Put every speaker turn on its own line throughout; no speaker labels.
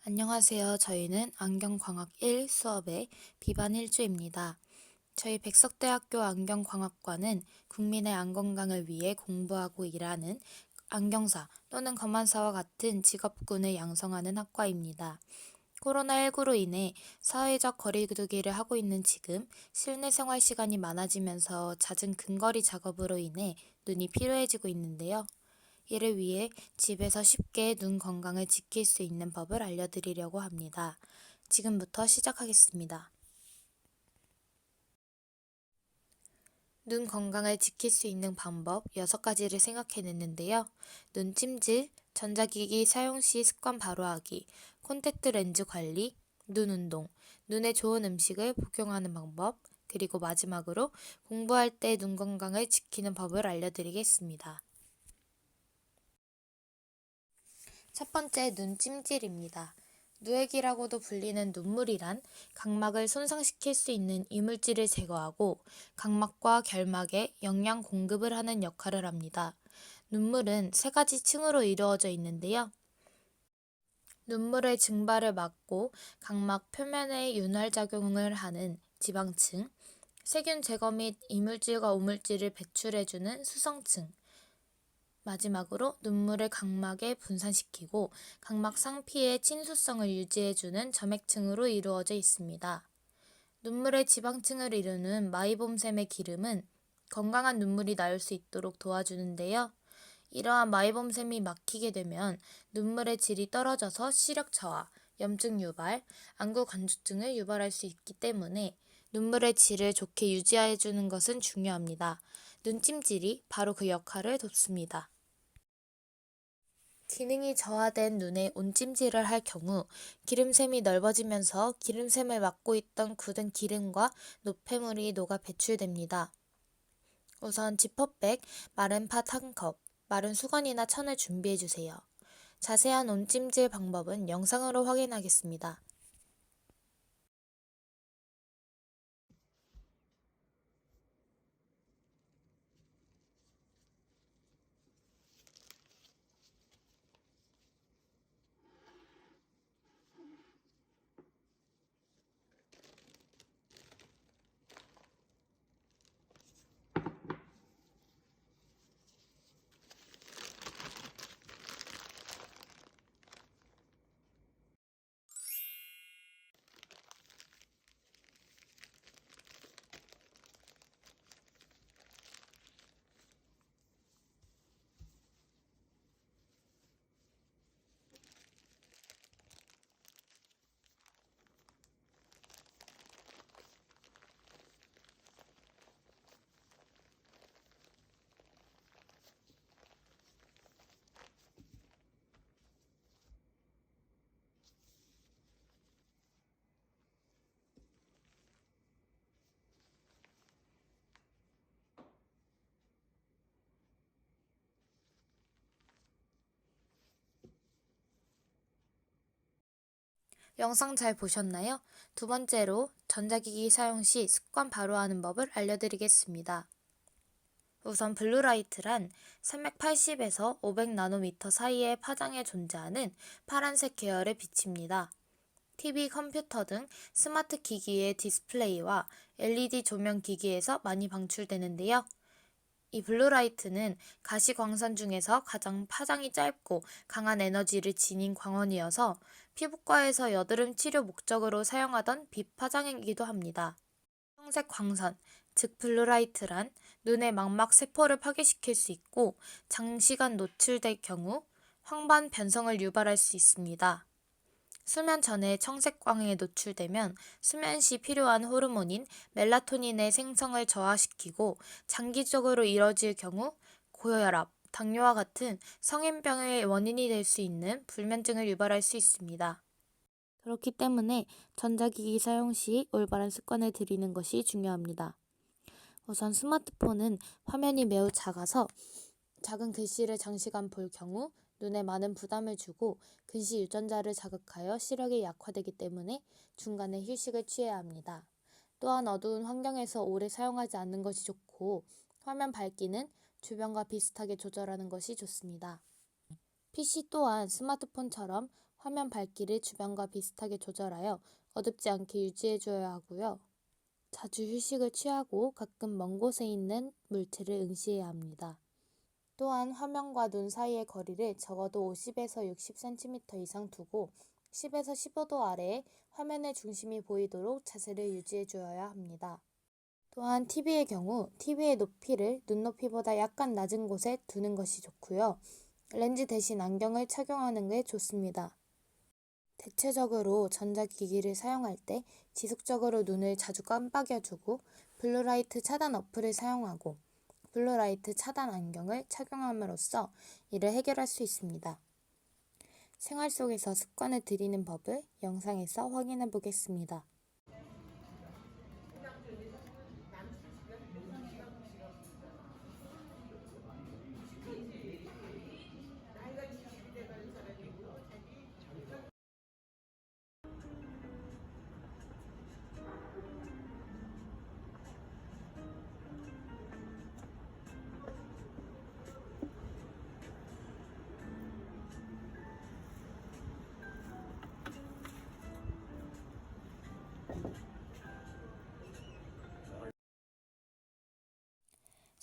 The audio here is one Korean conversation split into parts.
안녕하세요. 저희는 안경광학 1 수업의 비반 1주입니다. 저희 백석대학교 안경광학과는 국민의 안건강을 위해 공부하고 일하는 안경사 또는 검안사와 같은 직업군을 양성하는 학과입니다. 코로나19로 인해 사회적 거리두기를 하고 있는 지금 실내 생활 시간이 많아지면서 잦은 근거리 작업으로 인해 눈이 피로해지고 있는데요. 이를 위해 집에서 쉽게 눈 건강을 지킬 수 있는 법을 알려드리려고 합니다. 지금부터 시작하겠습니다. 눈 건강을 지킬 수 있는 방법 6가지를 생각해냈는데요. 눈찜질, 전자기기 사용 시 습관 바로하기, 콘택트 렌즈 관리, 눈 운동, 눈에 좋은 음식을 복용하는 방법, 그리고 마지막으로 공부할 때 눈 건강을 지키는 법을 알려드리겠습니다. 첫 번째, 눈찜질입니다. 누액이라고도 불리는 눈물이란 각막을 손상시킬 수 있는 이물질을 제거하고 각막과 결막에 영양 공급을 하는 역할을 합니다. 눈물은 3가지 층으로 이루어져 있는데요. 눈물의 증발을 막고 각막 표면에 윤활작용을 하는 지방층, 세균 제거 및 이물질과 오물질을 배출해주는 수성층, 마지막으로 눈물을 각막에 분산시키고 각막 상피의 친수성을 유지해주는 점액층으로 이루어져 있습니다. 눈물의 지방층을 이루는 마이봄샘의 기름은 건강한 눈물이 나올 수 있도록 도와주는데요. 이러한 마이봄샘이 막히게 되면 눈물의 질이 떨어져서 시력 저하, 염증 유발, 안구 건조증을 유발할 수 있기 때문에 눈물의 질을 좋게 유지해주는 것은 중요합니다. 눈찜질이 바로 그 역할을 돕습니다. 기능이 저하된 눈에 온찜질을 할 경우 기름샘이 넓어지면서 기름샘을 막고 있던 굳은 기름과 노폐물이 녹아 배출됩니다. 우선 지퍼백, 마른 팥 1컵, 마른 수건이나 천을 준비해주세요. 자세한 온찜질 방법은 영상으로 확인하겠습니다. 영상 잘 보셨나요? 두 번째로 전자기기 사용 시 습관 바로하는 법을 알려드리겠습니다. 우선 블루라이트란 380에서 500나노미터 사이의 파장에 존재하는 파란색 계열의 빛입니다. TV, 컴퓨터 등 스마트 기기의 디스플레이와 LED 조명 기기에서 많이 방출되는데요. 이 블루라이트는 가시광선 중에서 가장 파장이 짧고 강한 에너지를 지닌 광원이어서 피부과에서 여드름 치료 목적으로 사용하던 빛 파장이기도 합니다. 청색 광선, 즉 블루라이트란 눈의 망막 세포를 파괴시킬 수 있고 장시간 노출될 경우 황반 변성을 유발할 수 있습니다. 수면 전에 청색광에 노출되면 수면 시 필요한 호르몬인 멜라토닌의 생성을 저하시키고 장기적으로 이뤄질 경우 고혈압, 당뇨와 같은 성인병의 원인이 될 수 있는 불면증을 유발할 수 있습니다. 그렇기 때문에 전자기기 사용 시 올바른 습관을 들이는 것이 중요합니다. 우선 스마트폰은 화면이 매우 작아서 작은 글씨를 장시간 볼 경우 눈에 많은 부담을 주고 글씨 유전자를 자극하여 시력이 약화되기 때문에 중간에 휴식을 취해야 합니다. 또한 어두운 환경에서 오래 사용하지 않는 것이 좋고 화면 밝기는 주변과 비슷하게 조절하는 것이 좋습니다. PC 또한 스마트폰처럼 화면 밝기를 주변과 비슷하게 조절하여 어둡지 않게 유지해줘야 하고요. 자주 휴식을 취하고 가끔 먼 곳에 있는 물체를 응시해야 합니다. 또한 화면과 눈 사이의 거리를 적어도 50에서 60cm 이상 두고 10에서 15도 아래에 화면의 중심이 보이도록 자세를 유지해 주어야 합니다. 또한 TV의 경우 TV의 높이를 눈높이보다 약간 낮은 곳에 두는 것이 좋고요. 렌즈 대신 안경을 착용하는 게 좋습니다. 대체적으로 전자기기를 사용할 때 지속적으로 눈을 자주 깜빡여주고 블루라이트 차단 어플을 사용하고 블루라이트 차단 안경을 착용함으로써 이를 해결할 수 있습니다. 생활 속에서 습관을 들이는 법을 영상에서 확인해 보겠습니다.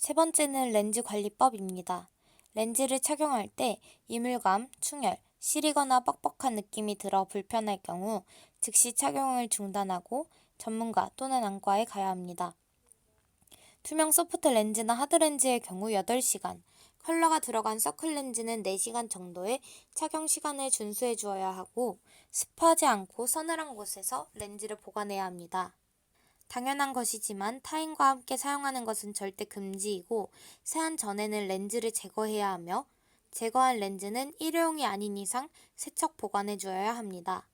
세 번째는 렌즈 관리법입니다. 렌즈를 착용할 때 이물감, 충혈, 시리거나 뻑뻑한 느낌이 들어 불편할 경우 즉시 착용을 중단하고 전문가 또는 안과에 가야 합니다. 투명 소프트 렌즈나 하드 렌즈의 경우 8시간, 컬러가 들어간 서클 렌즈는 4시간 정도의 착용 시간을 준수해 주어야 하고 습하지 않고 서늘한 곳에서 렌즈를 보관해야 합니다. 당연한 것이지만 타인과 함께 사용하는 것은 절대 금지이고 세안 전에는 렌즈를 제거해야 하며 제거한 렌즈는 일회용이 아닌 이상 세척 보관해 주어야 합니다.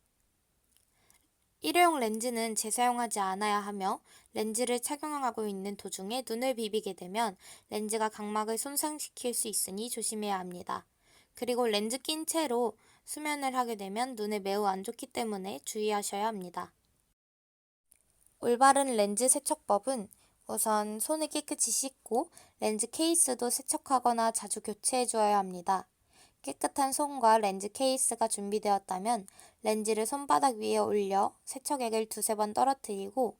일회용 렌즈는 재사용하지 않아야 하며 렌즈를 착용하고 있는 도중에 눈을 비비게 되면 렌즈가 각막을 손상시킬 수 있으니 조심해야 합니다. 그리고 렌즈 낀 채로 수면을 하게 되면 눈에 매우 안 좋기 때문에 주의하셔야 합니다. 올바른 렌즈 세척법은 우선 손을 깨끗이 씻고 렌즈 케이스도 세척하거나 자주 교체해 주어야 합니다. 깨끗한 손과 렌즈 케이스가 준비되었다면 렌즈를 손바닥 위에 올려 세척액을 2~3번 떨어뜨리고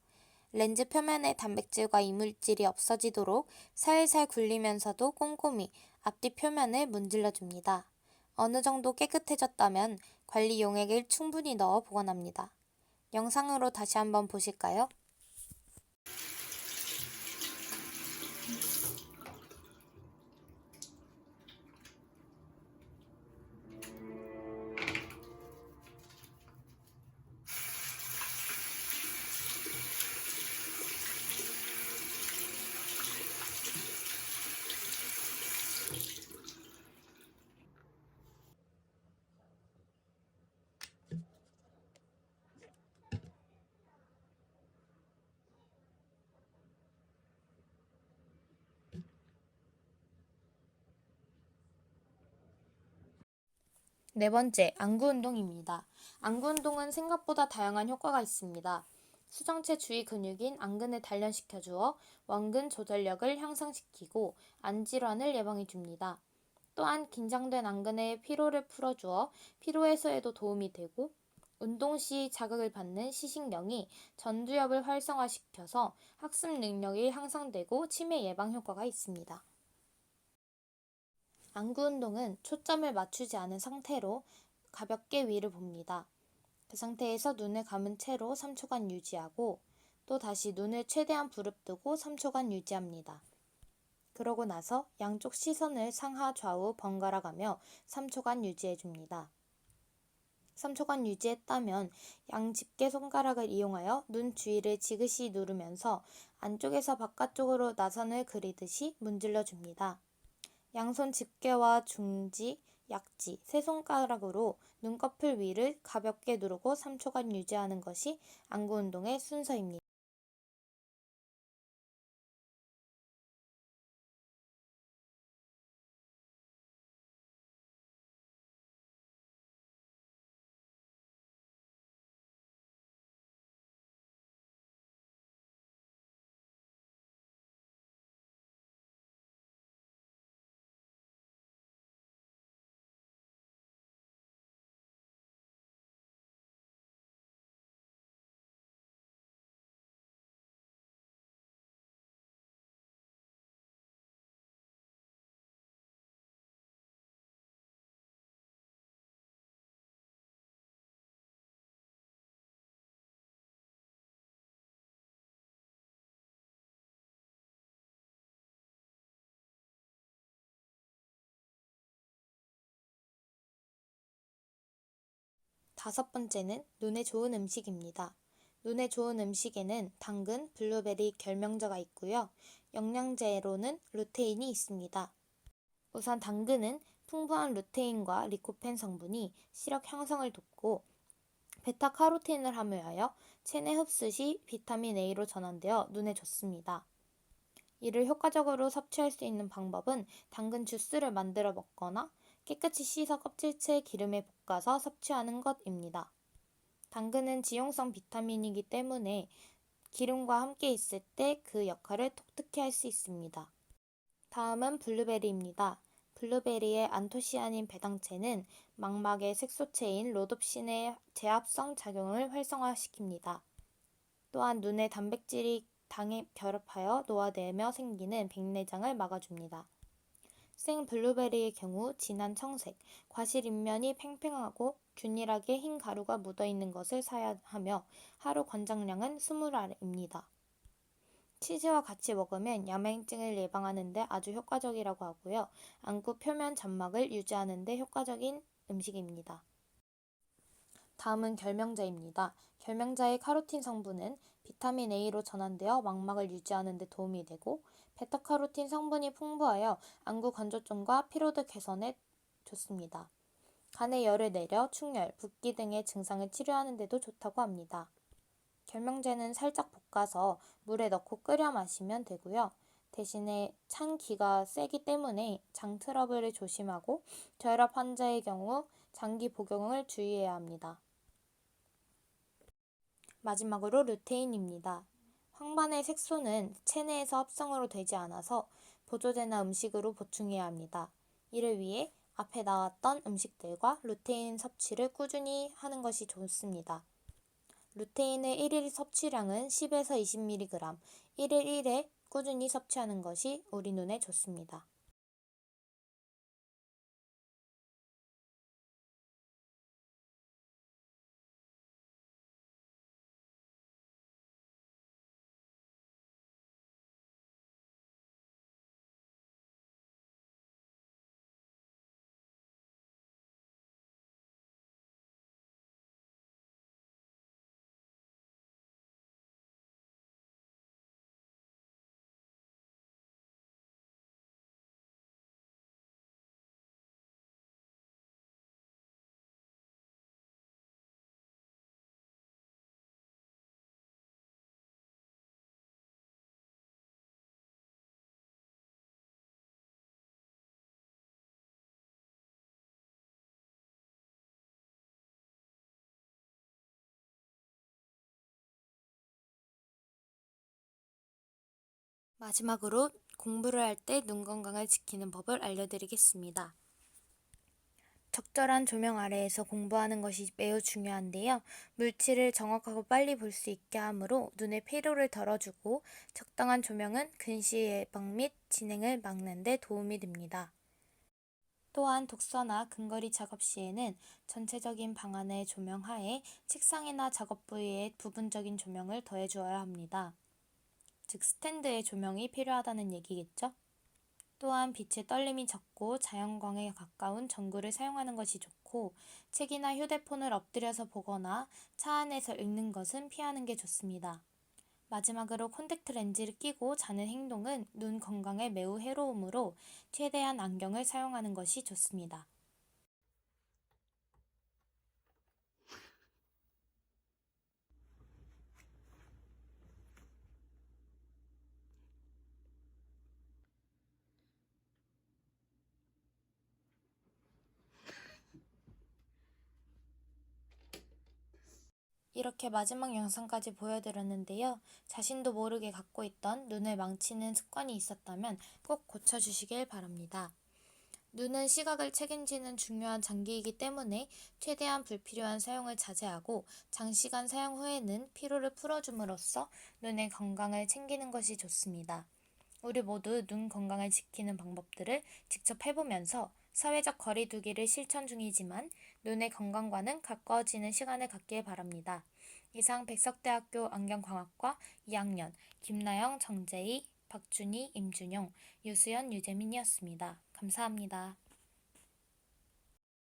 렌즈 표면에 단백질과 이물질이 없어지도록 살살 굴리면서도 꼼꼼히 앞뒤 표면을 문질러 줍니다. 어느 정도 깨끗해졌다면 관리 용액을 충분히 넣어 보관합니다. 영상으로 다시 한번 보실까요? 네 번째, 안구 운동입니다. 안구 운동은 생각보다 다양한 효과가 있습니다. 수정체 주위 근육인 안근을 단련시켜 주어 원근 조절력을 향상시키고 안질환을 예방해 줍니다. 또한 긴장된 안근의 피로를 풀어주어 피로 해소에도 도움이 되고 운동 시 자극을 받는 시신경이 전두엽을 활성화시켜서 학습 능력이 향상되고 치매 예방 효과가 있습니다. 안구 운동은 초점을 맞추지 않은 상태로 가볍게 위를 봅니다. 그 상태에서 눈을 감은 채로 3초간 유지하고 또 다시 눈을 최대한 부릅뜨고 3초간 유지합니다. 그러고 나서 양쪽 시선을 상하 좌우 번갈아 가며 3초간 유지해줍니다. 3초간 유지했다면 양 집게 손가락을 이용하여 눈 주위를 지그시 누르면서 안쪽에서 바깥쪽으로 나선을 그리듯이 문질러 줍니다. 양손 집게와 중지, 약지, 세 손가락으로 눈꺼풀 위를 가볍게 누르고 3초간 유지하는 것이 안구 운동의 순서입니다. 5번째는 눈에 좋은 음식입니다. 눈에 좋은 음식에는 당근, 블루베리, 결명자가 있고요. 영양제로는 루테인이 있습니다. 우선 당근은 풍부한 루테인과 리코펜 성분이 시력 형성을 돕고 베타카로틴을 함유하여 체내 흡수 시 비타민 A로 전환되어 눈에 좋습니다. 이를 효과적으로 섭취할 수 있는 방법은 당근 주스를 만들어 먹거나 깨끗이 씻어 껍질째 기름에 볶아서 섭취하는 것입니다. 당근은 지용성 비타민이기 때문에 기름과 함께 있을 때 그 역할을 톡톡히 할 수 있습니다. 다음은 블루베리입니다. 블루베리의 안토시아닌 배당체는 망막의 색소체인 로놉신의 제합성 작용을 활성화시킵니다. 또한 눈의 단백질이 당에 결합하여 노화되며 생기는 백내장을 막아줍니다. 생 블루베리의 경우 진한 청색, 과실 입면이 팽팽하고 균일하게 흰 가루가 묻어있는 것을 사야 하며 하루 권장량은 20알입니다. 치즈와 같이 먹으면 야맹증을 예방하는 데 아주 효과적이라고 하고요. 안구 표면 점막을 유지하는 데 효과적인 음식입니다. 다음은 결명자입니다. 결명자의 카로틴 성분은 비타민 A로 전환되어 망막을 유지하는 데 도움이 되고 베타카로틴 성분이 풍부하여 안구 건조증과 피로도 개선에 좋습니다. 간에 열을 내려 충혈, 붓기 등의 증상을 치료하는 데도 좋다고 합니다. 결명제는 살짝 볶아서 물에 넣고 끓여 마시면 되고요. 대신에 찬 기가 세기 때문에 장 트러블을 조심하고 저혈압 환자의 경우 장기 복용을 주의해야 합니다. 마지막으로 루테인입니다. 황반의 색소는 체내에서 합성으로 되지 않아서 보조제나 음식으로 보충해야 합니다. 이를 위해 앞에 나왔던 음식들과 루테인 섭취를 꾸준히 하는 것이 좋습니다. 루테인의 1일 섭취량은 10에서 20mg, 1일 1회 꾸준히 섭취하는 것이 우리 눈에 좋습니다. 마지막으로 공부를 할 때 눈 건강을 지키는 법을 알려드리겠습니다. 적절한 조명 아래에서 공부하는 것이 매우 중요한데요. 물질을 정확하고 빨리 볼 수 있게 하므로 눈의 피로를 덜어주고 적당한 조명은 근시 예방 및 진행을 막는 데 도움이 됩니다. 또한 독서나 근거리 작업 시에는 전체적인 방안의 조명 하에 책상이나 작업 부위에 부분적인 조명을 더해 주어야 합니다. 즉 스탠드의 조명이 필요하다는 얘기겠죠? 또한 빛의 떨림이 적고 자연광에 가까운 전구를 사용하는 것이 좋고 책이나 휴대폰을 엎드려서 보거나 차 안에서 읽는 것은 피하는 게 좋습니다. 마지막으로 콘택트 렌즈를 끼고 자는 행동은 눈 건강에 매우 해로우므로 최대한 안경을 사용하는 것이 좋습니다. 이렇게 마지막 영상까지 보여드렸는데요. 자신도 모르게 갖고 있던 눈을 망치는 습관이 있었다면 꼭 고쳐주시길 바랍니다. 눈은 시각을 책임지는 중요한 장기이기 때문에 최대한 불필요한 사용을 자제하고 장시간 사용 후에는 피로를 풀어줌으로써 눈의 건강을 챙기는 것이 좋습니다. 우리 모두 눈 건강을 지키는 방법들을 직접 해보면서 사회적 거리 두기를 실천 중이지만 눈의 건강과는 가까워지는 시간을 갖길 바랍니다. 이상 백석대학교 안경광학과 2학년 김나영, 정재희, 박준희, 임준용, 유수연, 유재민이었습니다. 감사합니다.